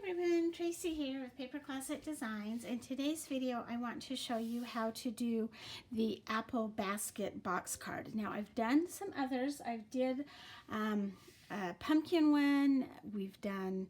everyone, Tracy here with Paper Closet Designs. In today's video I want to show you how to do the apple basket box card. Now I've done some others. I did a pumpkin one, we've done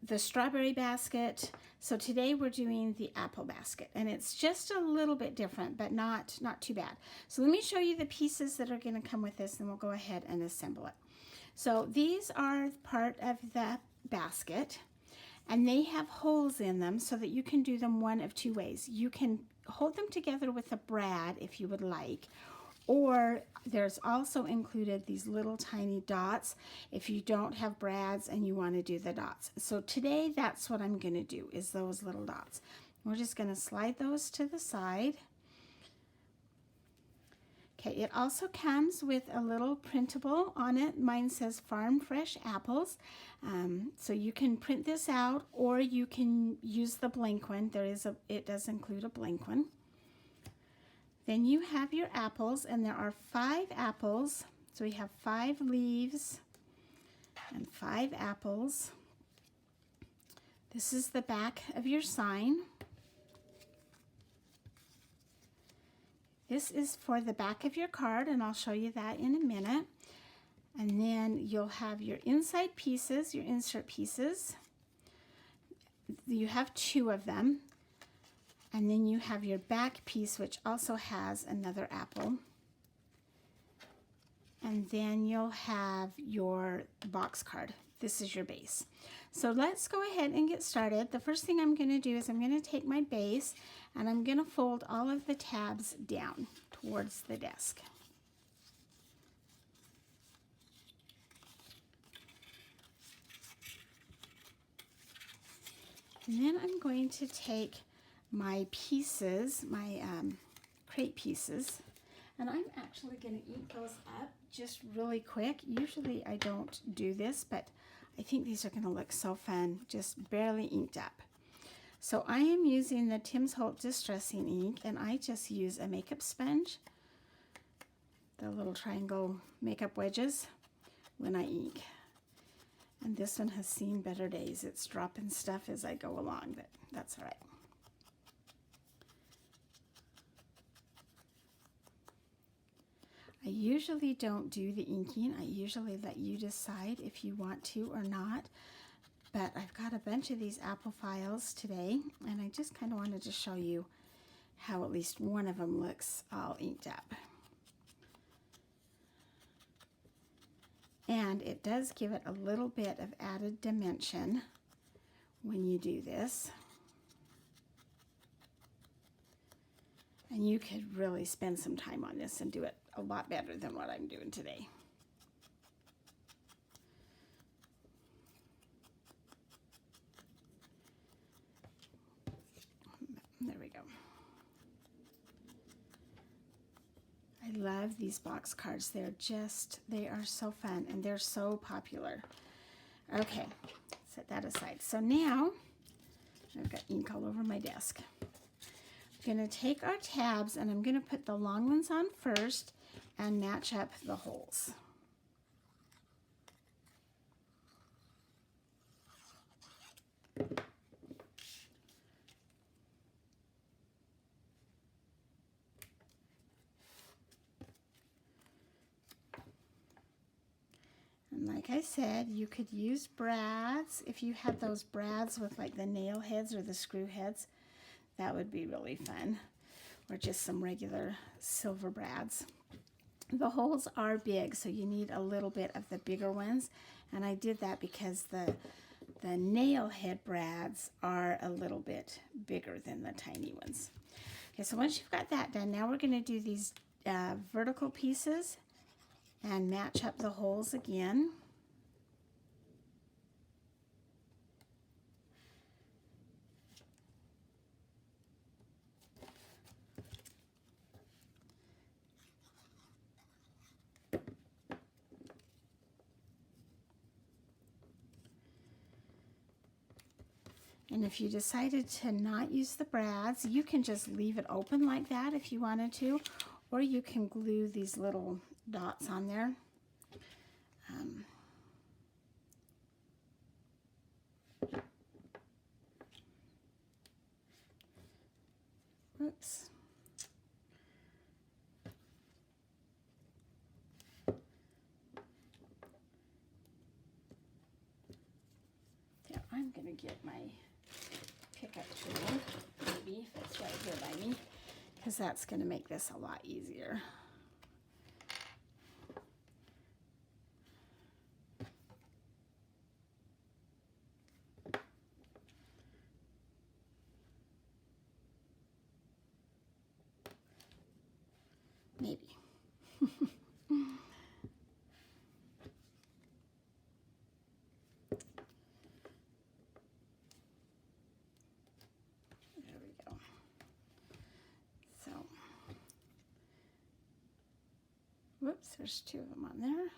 the strawberry basket. So today we're doing the apple basket, and it's just a little bit different, but not too bad. So let me show you the pieces that are going to come with this, and we'll go ahead and assemble it. So these are part of the basket, and they have holes in them so that you can do them one of two ways. You can hold them together with a brad if you would like, or there's also included these little tiny dots if you don't have brads and you want to do the dots. So today that's what I'm going to do, is those little dots. We're just going to slide those to the side. Okay, it also comes with a little printable on it. Mine says Farm Fresh Apples. So you can print this out, or you can use the blank one. It does include a blank one. Then you have your apples, and there are 5 apples. So we have 5 leaves and 5 apples. This is the back of your sign. This is for the back of your card, and I'll show you that in a minute. And then you'll have your inside pieces, your insert pieces. You have 2 of them. And then you have your back piece, which also has another apple. And then you'll have your box card. This is your base. So let's go ahead and get started. The first thing I'm going to do is I'm going to take my base and I'm going to fold all of the tabs down towards the desk. And then I'm going to take my pieces, my crate pieces, and I'm actually going to ink those up just really quick. Usually I don't do this, but I think these are going to look so fun, just barely inked up. So I am using the Tim's Holt Distressing ink, and I just use a makeup sponge, the little triangle makeup wedges, when I ink. And this one has seen better days. It's dropping stuff as I go along, but that's all right. I usually don't do the inking. I usually let you decide if you want to or not. But I've got a bunch of these apple files today, and I just kind of wanted to show you how at least one of them looks all inked up. And it does give it a little bit of added dimension when you do this. And you could really spend some time on this and do it a lot better than what I'm doing today. There we go. I love these box cards. They are so fun, and they're so popular. Okay, set that aside. So now, I've got ink all over my desk. I'm going to take our tabs, and I'm going to put the long ones on first and match up the holes. And like I said, you could use brads. If you had those brads with like the nail heads or the screw heads, that would be really fun. Or just some regular silver brads. The holes are big, so you need a little bit of the bigger ones. And I did that because the nail head brads are a little bit bigger than the tiny ones. Okay, so once you've got that done, now we're going to do these vertical pieces and match up the holes again. And if you decided to not use the brads, you can just leave it open like that if you wanted to, or you can glue these little dots on there. Oops. There, I'm going to get my pickup tool, maybe, if it's right here by me, because that's going to make this a lot easier. Maybe. There we go. So, whoops, there's two of them on there.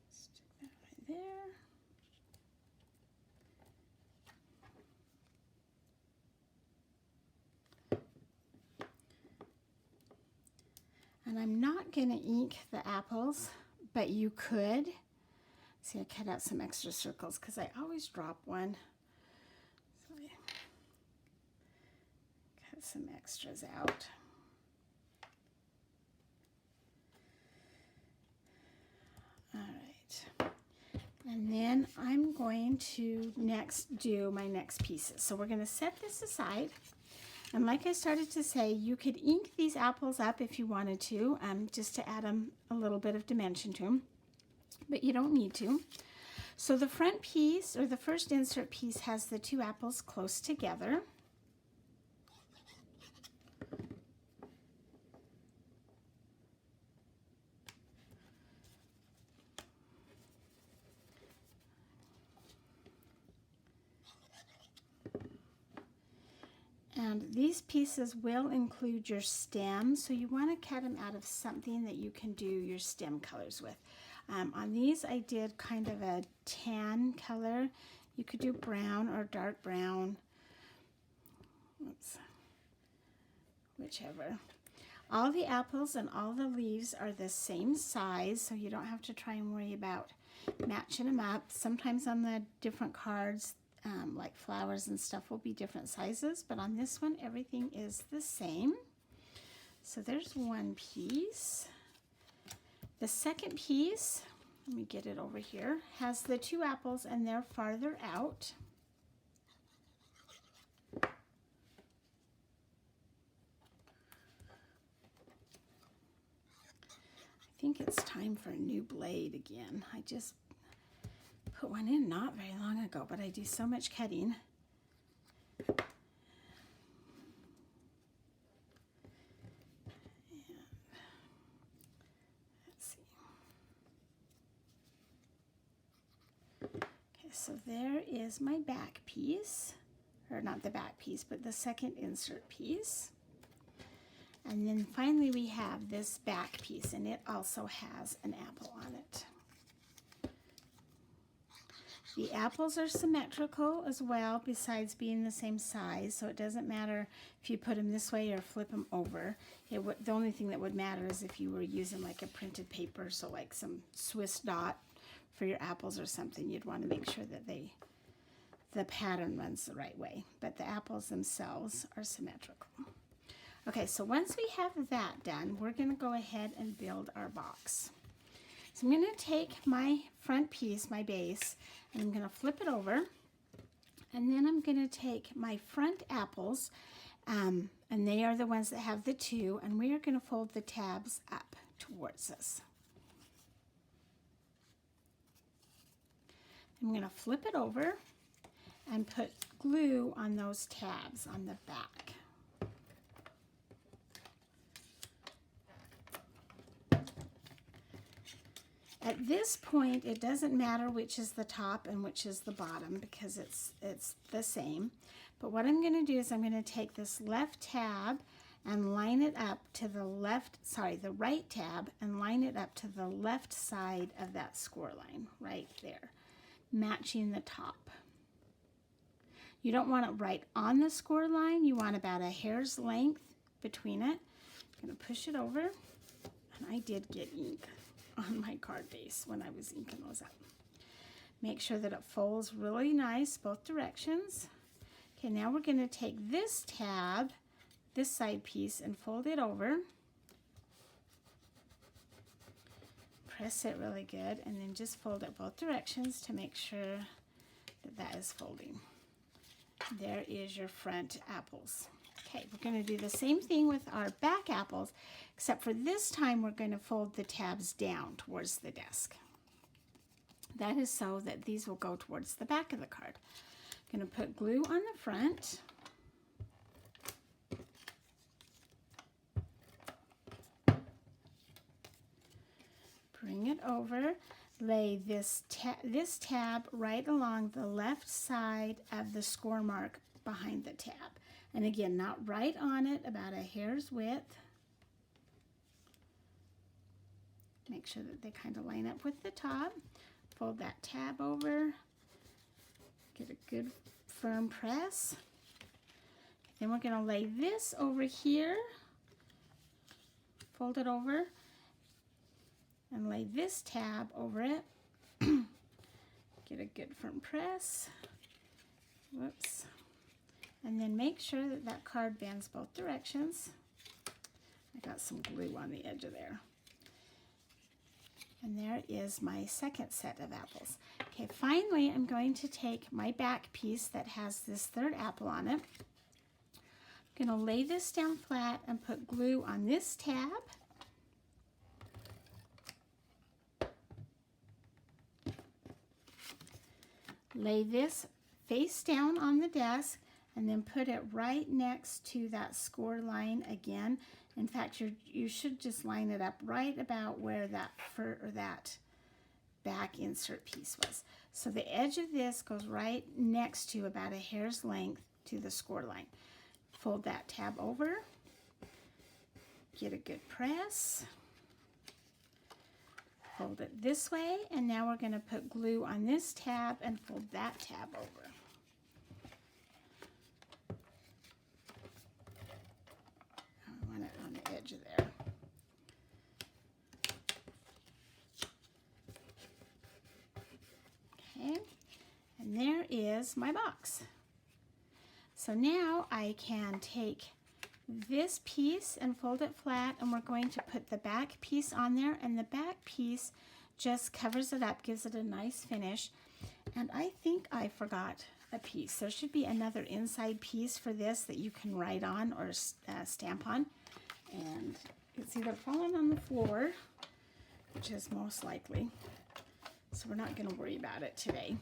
Stick that right there. And I'm not going to ink the apples, but you could. See, I cut out some extra circles because I always drop one. So I cut some extras out. All right. And then I'm going to next do my next pieces. So we're going to set this aside. And like I started to say, you could ink these apples up if you wanted to, just to add them a little bit of dimension to them, but you don't need to. So the front piece, or the first insert piece, has the two apples close together. And these pieces will include your stem, so you want to cut them out of something that you can do your stem colors with. On these I did kind of a tan color. You could do brown or dark brown. Oops. Whichever. All the apples and all the leaves are the same size, so you don't have to try and worry about matching them up. Sometimes on the different cards, like flowers and stuff, will be different sizes, but on this one everything is the same. So there's one piece. The second piece, let me get it over here, has the two apples and they're farther out. I think it's time for a new blade again. I just put one in not very long ago, but I do so much cutting. And let's see. Okay, so there is my back piece, or not the back piece, but the second insert piece. And then finally we have this back piece, and it also has an apple on it. The apples are symmetrical as well, besides being the same size, so it doesn't matter if you put them this way or flip them over. The only thing that would matter is if you were using like a printed paper, so like some Swiss dot for your apples or something, you'd want to make sure that the pattern runs the right way. But the apples themselves are symmetrical. Okay, so once we have that done, we're going to go ahead and build our box. So I'm going to take my front piece, my base, and I'm going to flip it over, and then I'm going to take my front apples, and they are the ones that have the two, and we are going to fold the tabs up towards us. I'm going to flip it over and put glue on those tabs on the back. At this point, it doesn't matter which is the top and which is the bottom because it's the same. But what I'm going to do is I'm going to take this left tab and line it up to the the right tab, and line it up to the left side of that score line right there, matching the top. You don't want it right on the score line. You want about a hair's length between it. I'm going to push it over, and I did get ink on my card base when I was inking those up. Make sure that it folds really nice both directions. Okay, now we're going to take this tab, this side piece, and fold it over. Press it really good, and then just fold it both directions to make sure that that is folding. There is your front apples. Okay, we're going to do the same thing with our back apples, except for this time we're going to fold the tabs down towards the desk. That is so that these will go towards the back of the card. I'm going to put glue on the front. Bring it over. Lay this tab right along the left side of the score mark behind the tab. And again, not right on it, about a hair's width. Make sure that they kind of line up with the top. Fold that tab over. Get a good firm press. Then we're going to lay this over here. Fold it over. And lay this tab over it. Get a good firm press. Whoops. And then make sure that that card bends both directions. I got some glue on the edge of there. And there is my second set of apples. Okay, finally I'm going to take my back piece that has this third apple on it. I'm going to lay this down flat and put glue on this tab. Lay this face down on the desk and then put it right next to that score line again. In fact, you should just line it up right about where that that back insert piece was. So the edge of this goes right next to about a hair's length to the score line. Fold that tab over. Get a good press. Fold it this way, and now we're going to put glue on this tab and fold that tab over. I want it on the edge of there. Okay, and there is my box. So now I can take this piece and fold it flat, and we're going to put the back piece on there, and the back piece just covers it up, gives it a nice finish. And I think I forgot a piece. There should be another inside piece for this that you can write on or stamp on, and it's either fallen on the floor, which is most likely, so we're not going to worry about it today.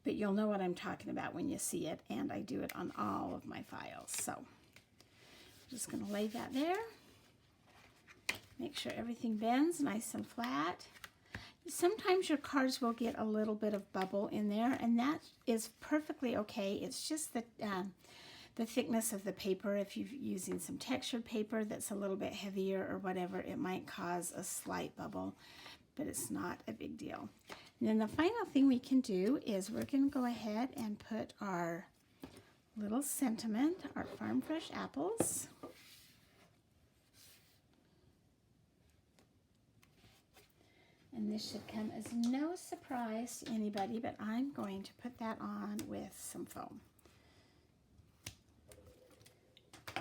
But you'll know what I'm talking about when you see it, and I do it on all of my files. So I'm just going to lay that there. Make sure everything bends nice and flat. Sometimes your cards will get a little bit of bubble in there, and that is perfectly okay. It's just the thickness of the paper. If you're using some textured paper that's a little bit heavier or whatever, it might cause a slight bubble, but it's not a big deal. And then the final thing we can do is we're going to go ahead and put our little sentiment, our farm fresh apples. And this should come as no surprise to anybody, but I'm going to put that on with some foam.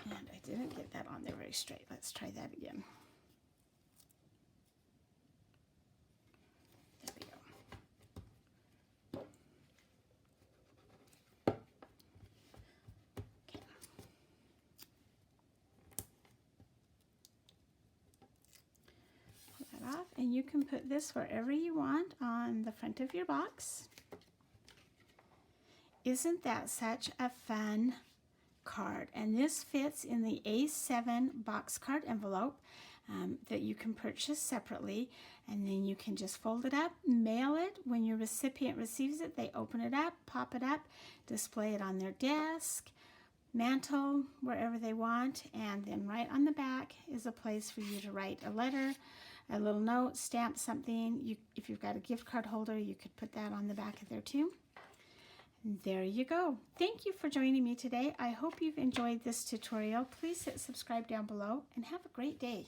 And I didn't get that on there very straight. Let's try that again. There we go. Okay. Pull that off, and you can put this wherever you want on the front of your box. Isn't that such a fun card? And this fits in the A7 box card envelope that you can purchase separately, and then you can just fold it up, mail it. When your recipient receives it, they open it up, pop it up, display it on their desk, mantle, wherever they want, and then right on the back is a place for you to write a letter, a little note, stamp something. If you've got a gift card holder, you could put that on the back of there too. There you go. Thank you for joining me today. I hope you've enjoyed this tutorial. Please hit subscribe down below and have a great day.